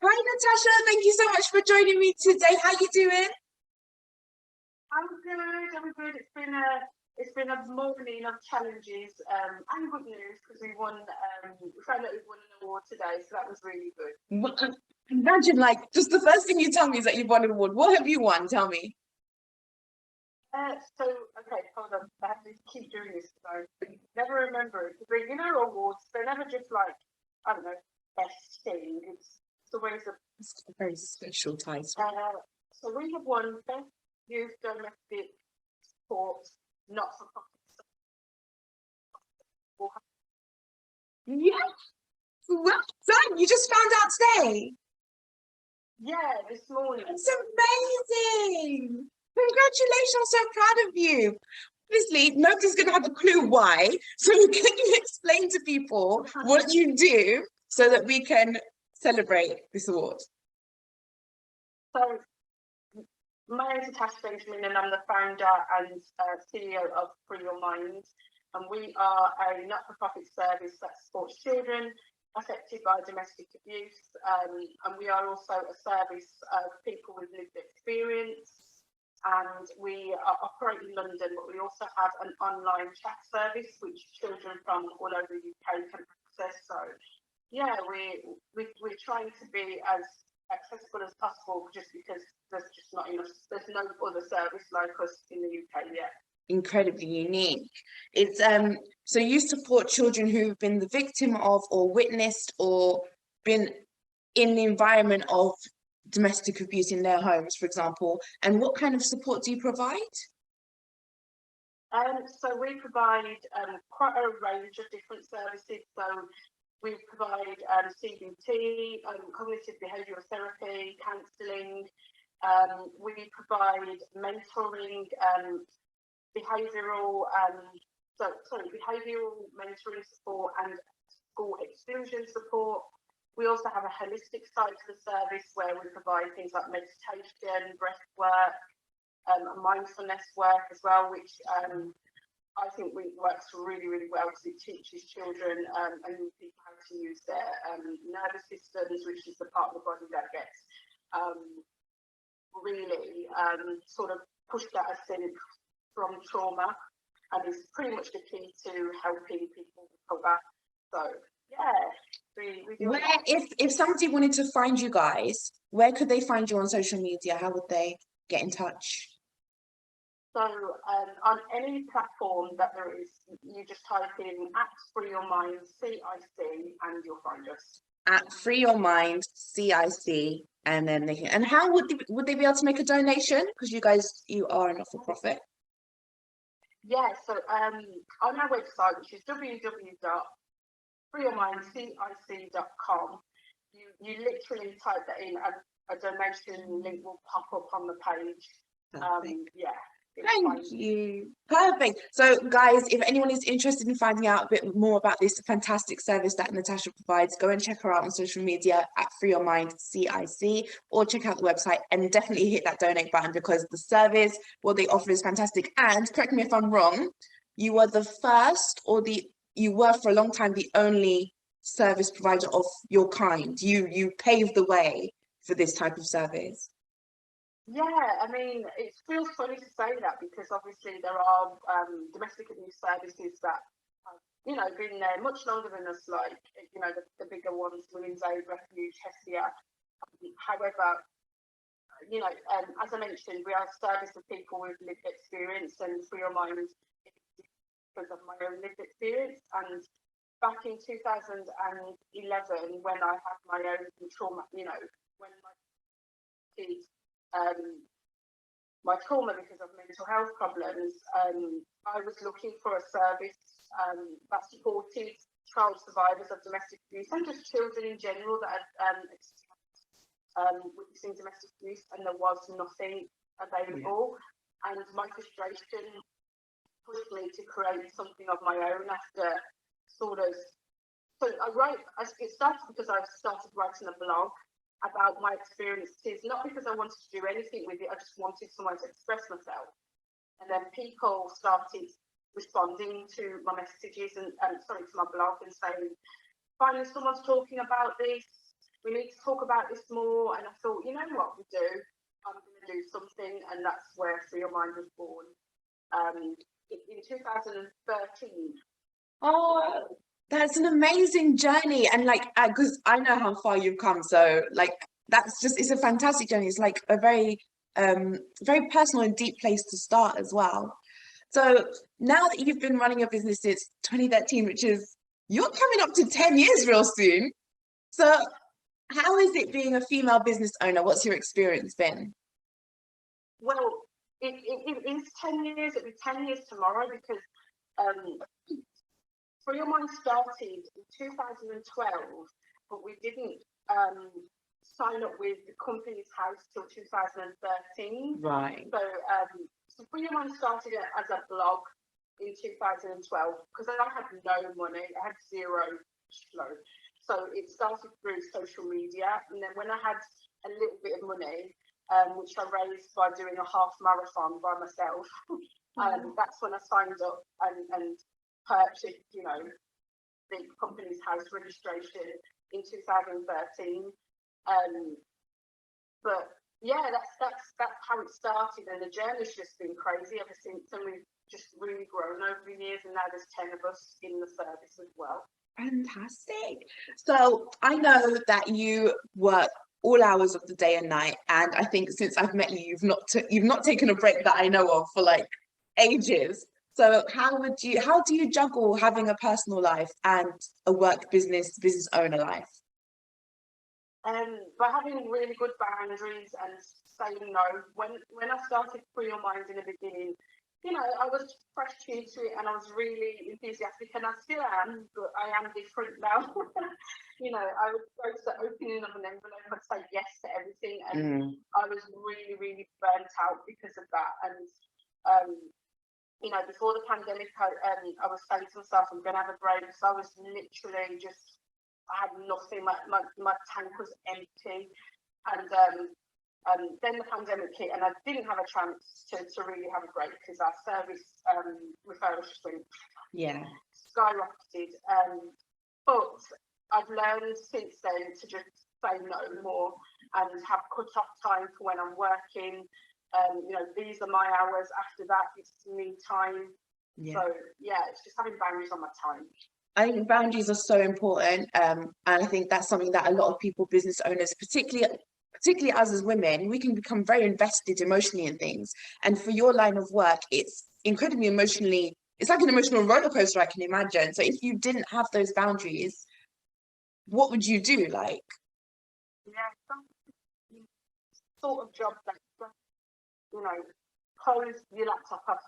Hi Natasha, thank you so much for joining me today. How you doing? I'm good. I'm good. It's been a morning of challenges and good news because we won. We found out we won an award today, so that was really good. Imagine, like, just the first thing you tell me is that you've won an award. What have you won? Tell me. Okay, hold on. I have to keep doing this because I never remember it. Because awards, they're never just like, I don't know, best thing. It's always a. It's a very special title. So we have won best youth domestic support not for profit. Yes, well done. You just found out today. Yeah, this morning. It's amazing. Congratulations, I'm so proud of you. Obviously, nobody's going to have a clue why. So can you explain to people what you do so that we can celebrate this award? So my name is Natasha Benjamin and I'm the founder and CEO of Your Mind. And we are a not-for-profit service that supports children affected by domestic abuse. And we are also a service of people with lived experience. And we operate in London, but we also have an online chat service which children from all over the UK can access. So yeah, we're trying to be as accessible as possible, just because there's no other service like us in the UK yet. Incredibly unique. It's so you support children who've been the victim of or witnessed or been in the environment of domestic abuse in their homes, for example. And what kind of support do you provide? So we provide quite a range of different services. So we provide CBT, cognitive behavioural therapy, counselling. We provide mentoring, behavioural mentoring support and school exclusion support. We also have a holistic side to the service where we provide things like meditation, breath work, mindfulness work as well, which I think works really, really well because it teaches children and people how to use their nervous systems, which is the part of the body that gets really sort of pushed out of sync from trauma, and is pretty much the key to helping people recover. So yeah, we do. Where, if somebody wanted to find you guys, where could they find you on social media? How would they get in touch? So on any platform that there is, you just type in @Your Mind CIC and you'll find us. Your Mind CIC, and then they can. And how would they be able to make a donation? Because you are a not-for-profit. Yeah, so on our website, which is www.freeyourmindcic.com, you literally type that in and a donation link will pop up on the page. Yeah. Thank you. Perfect. So guys, if anyone is interested in finding out a bit more about this fantastic service that Natasha provides, go and check her out on social media Your Mind CIC, or check out the website and definitely hit that donate button, because the service, what they offer is fantastic. And correct me if I'm wrong, you were the first, or you were for a long time the only service provider of your kind. You paved the way for this type of service. Yeah, I mean, it feels funny to say that because obviously there are domestic abuse services that have, been there much longer than us, like, the bigger ones, Women's Aid, Refuge, Hestia. However, as I mentioned, we are a service of people with lived experience, and Your Mind because of my own lived experience. And back in 2011, when I had my own trauma, when my kids my trauma because of mental health problems, I was looking for a service that supported child survivors of domestic abuse and just children in general that had witnessing domestic abuse, and there was nothing available. Yeah. And my frustration pushed me to create something of my own after it started because I started writing a blog about my experiences, not because I wanted to do anything with it, I just wanted someone to express myself. And then people started responding to my messages to my blog and saying, finally someone's talking about this, we need to talk about this more. And I thought, you know what we do? I'm going to do something, and that's where Free Your Mind was born. In 2013. Oh, that's an amazing journey. And like, because I know how far you've come. So like, it's a fantastic journey. It's like a very personal and deep place to start as well. So now that you've been running your business since 2013, which is, you're coming up to 10 years real soon. So how is it being a female business owner? What's your experience been? Well, it is 10 years. It'll be 10 years tomorrow, because Free Your Mind started in 2012, but we didn't sign up with the company's house till 2013. Right. So Free Your Mind started as a blog in 2012, because I had no money. I had zero flow. So it started through social media, and then when I had a little bit of money, which I raised by doing a half marathon by myself, that's when I signed up and purchased, the company's house registration in 2013. But yeah, that's how it started, and the journey's just been crazy ever since, and we've just really grown over the years, and now there's 10 of us in the service as well. Fantastic. So I know that you work all hours of the day and night, and I think since I've met you, you've not taken a break that I know of for like ages. So how do you juggle having a personal life and a work business owner life? By having really good boundaries and saying no. When I started Free Your Mind in the beginning, I was fresh into it, and I was really enthusiastic, and I still am, but I am different now. I would go to the opening of an envelope, I'd say yes to everything, and I was really, really burnt out because of that. And before the pandemic, I was saying to myself, I'm going to have a break. So I was literally I had nothing. My tank was empty. And then the pandemic hit, and I didn't have a chance to really have a break, because our service referral stream skyrocketed. But I've learned since then to just say no more and have cut-off time for when I'm working. These are my hours. After that, it's me time. So yeah, it's just having boundaries on my time. I think boundaries are so important, and I think that's something that a lot of people, business owners, particularly us as women, we can become very invested emotionally in things. And for your line of work, it's incredibly emotionally, it's like an emotional roller coaster, I can imagine. So if you didn't have those boundaries, what would you do? Like, some sort of job that close your laptop up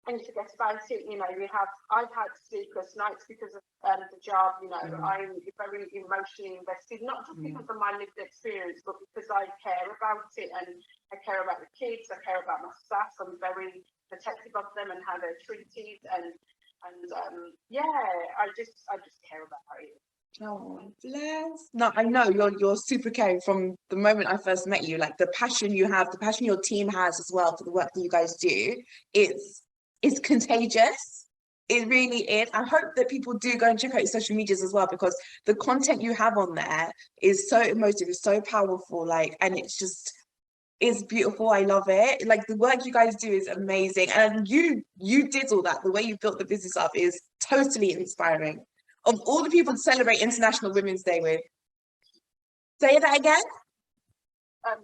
and you forget about it. I've had sleepless nights because of the job. I'm very emotionally invested, not just because of my lived experience, but because I care about it, and I care about the kids, I care about my staff. I'm very protective of them and how they're treated, and I just care about it. oh, bless. No, I know you're super caring from the moment I first met you. Like the passion you have, the passion your team has as well for the work that you guys do, it's contagious. It really is. I hope that people do go and check out your social medias as well, because the content you have on there is so emotive, it's so powerful, like, and it's beautiful. I love it. Like the work you guys do is amazing, and you did all that. The way you built the business up is totally inspiring. Of all the people to celebrate International Women's Day with. Say that again?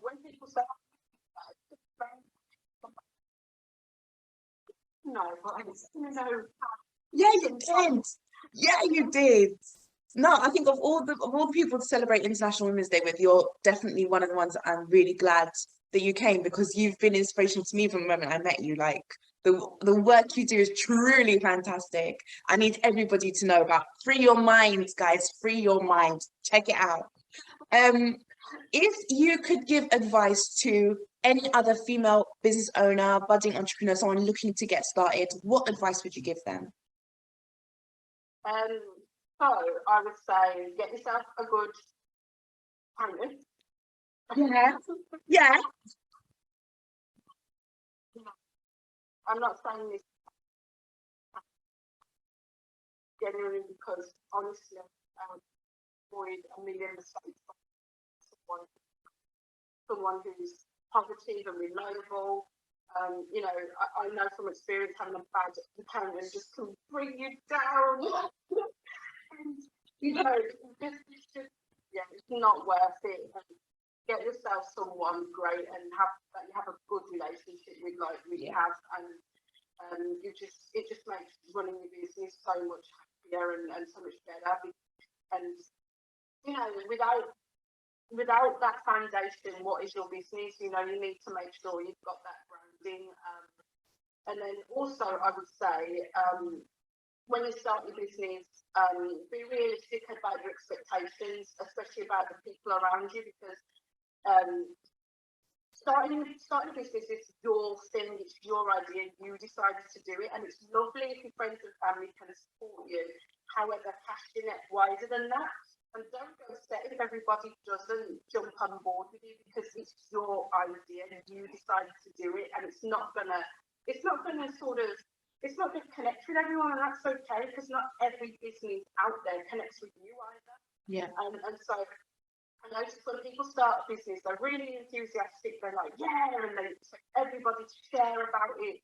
When people say, no, but I just know. Yeah, you did. Yeah, you did. No, I think of all the people to celebrate International Women's Day with, you're definitely one of the ones that I'm really glad that you came, because you've been inspirational to me from the moment I met you. Like the work you do is truly fantastic. I need everybody to know about Free Your Mind, guys. Free Your Mind. Check it out. If you could give advice to any other female business owner, budding entrepreneur, someone looking to get started, what advice would you give them? So I would say get yourself a good accountant. Yeah. I'm not saying this genuinely, because honestly, avoid a million mistakes. Someone who's positive and reliable. You know, I know from experience having a bad accountant just can bring you down. And, you know, it's not worth it. And get yourself someone great and you have a good relationship with, like we have, and it just makes running your business so much happier and so much better. And you know, without that foundation, what is your business? You know, you need to make sure you've got that grounding. And then also, I would say, when you start your business, be realistic about your expectations, especially about the people around you, because starting a business is your thing, it's your idea, you decided to do it, and it's lovely if your friends and family can support you. However, cast your net wider than that, and don't go upset if everybody doesn't jump on board with you, because it's your idea and you decided to do it, and it's not gonna connect with everyone, and that's okay, because not every business out there connects with you either. Yeah. And so I notice when people start a business, they're really enthusiastic, they're like, yeah, and they expect everybody to share about it,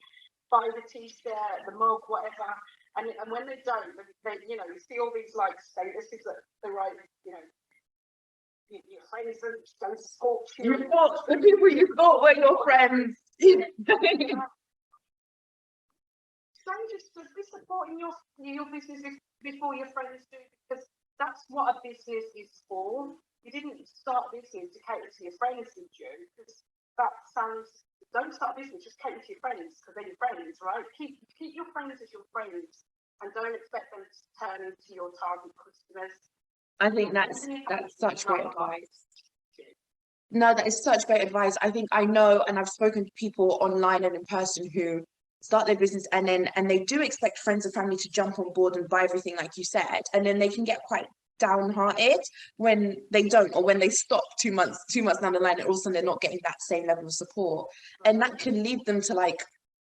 buy the t-shirt, the mug, whatever. And when they don't, they you know, you see all these like statuses that they're like, you know, your friends don't support you. You thought the people you thought were your friends. So just be supporting your business before your friends do, because that's what a business is for. You didn't start a business to cater to your friends, did you? Because don't start a business, just cater to your friends, because they're your friends, right? Keep your friends as your friends, and don't expect them to turn into your target customers. I think that's such great advice. No, that is such great advice. I think I know, and I've spoken to people online and in person who start their business and they do expect friends and family to jump on board and buy everything, like you said, and then they can get quite downhearted when they don't, or when they stop 2 months down the line, and all of a sudden they're not getting that same level of support, and that can lead them to like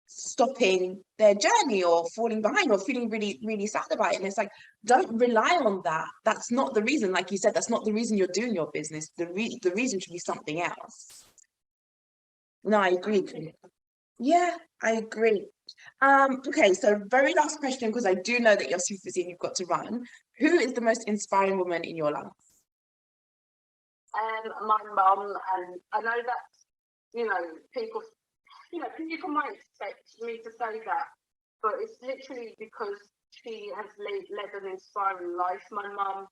stopping their journey or falling behind or feeling really, really sad about it. And it's like, don't rely on that. That's not the reason. Like you said, that's not the reason you're doing your business. The reason should be something else. No, I agree. Yeah, I agree. Okay, so very last question, because I do know that you're super busy and you've got to run. Who is the most inspiring woman in your life? My mum, and I know that, you know, people might expect me to say that, but it's literally because she has led an inspiring life. My mum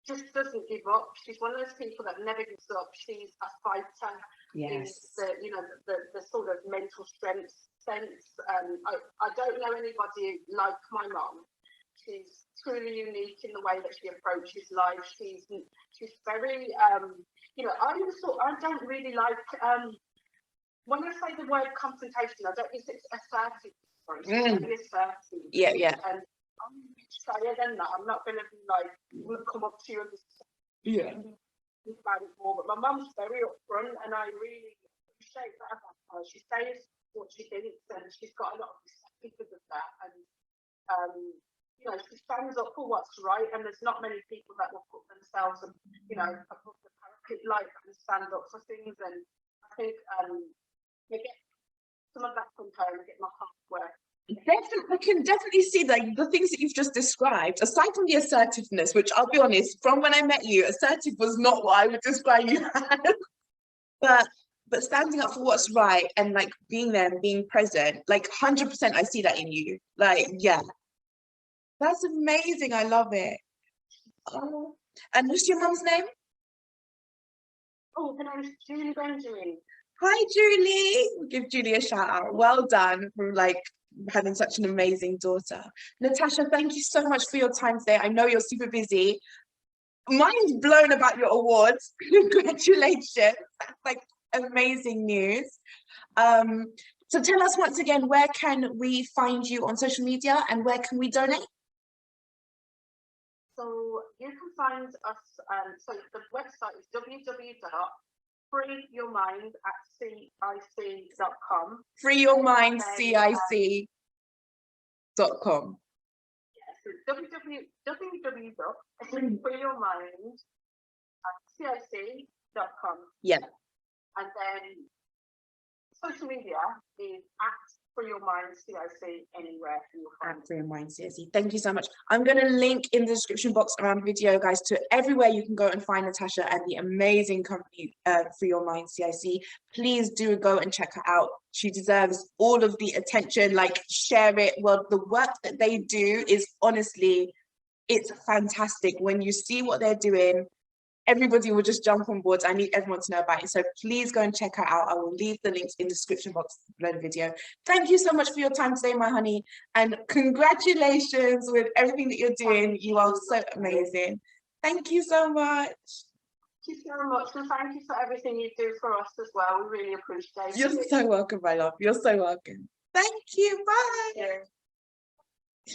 just doesn't give up. She's one of those people that never gives up. She's a fighter. Yes. The sort of mental strength sense. I don't know anybody like my mum. She's truly unique in the way that she approaches life. She's very you know, I don't really like when I say the word confrontation, I don't think it's assertive. Sorry, very assertive. Yeah. And I'm shyer than that. I'm not going to be like, come up to you and just about it more. But my mum's very upfront, and I really appreciate that about her. She says what she thinks, and she's got a lot of respect because of that. And you know, she stands up for what's right, and there's not many people that will put themselves, you know, above the parapet like and stand up for things. And I think I get some of that from her, and I get my heart where. I can definitely see like the things that you've just described, aside from the assertiveness, which I'll be honest, from when I met you, assertive was not what I would describe you as. But standing up for what's right and like being there and being present, like 100% I see that in you. Like, yeah. That's amazing. I love it. Oh, and what's your mum's name? Oh, her name is Julie Benjamin. Hi, Julie. Give Julie a shout out. Well done for like having such an amazing daughter. Natasha, thank you so much for your time today. I know you're super busy. Mine's blown about your awards. Congratulations. That's like amazing news. So tell us once again, where can we find you on social media and where can we donate? So you can find us, so the website is www.freeyourmindatsic.com. freeyourmindcic.com. Yes, it's www.foryourmind.cic.com. Yeah. And then social media is at For Your Mind CIC anywhere you'll find. For Your Mind CIC. Thank you so much. I'm going to link in the description box around the video, guys, to everywhere you can go and find Natasha and the amazing company For Your Mind CIC. Please do go and check her out. She deserves all of the attention. Like, share it. Well, the work that they do is honestly, it's fantastic. When you see what they're doing, everybody will just jump on board. I need everyone to know about it. So please go and check her out. I will leave the links in the description box below the video. Thank you so much for your time today, my honey. And congratulations with everything that you're doing. You are so amazing. Thank you so much. Thank you so much. And thank you for everything you do for us as well. We really appreciate it. You're so welcome, my love. You're so welcome. Thank you. Bye. Yeah.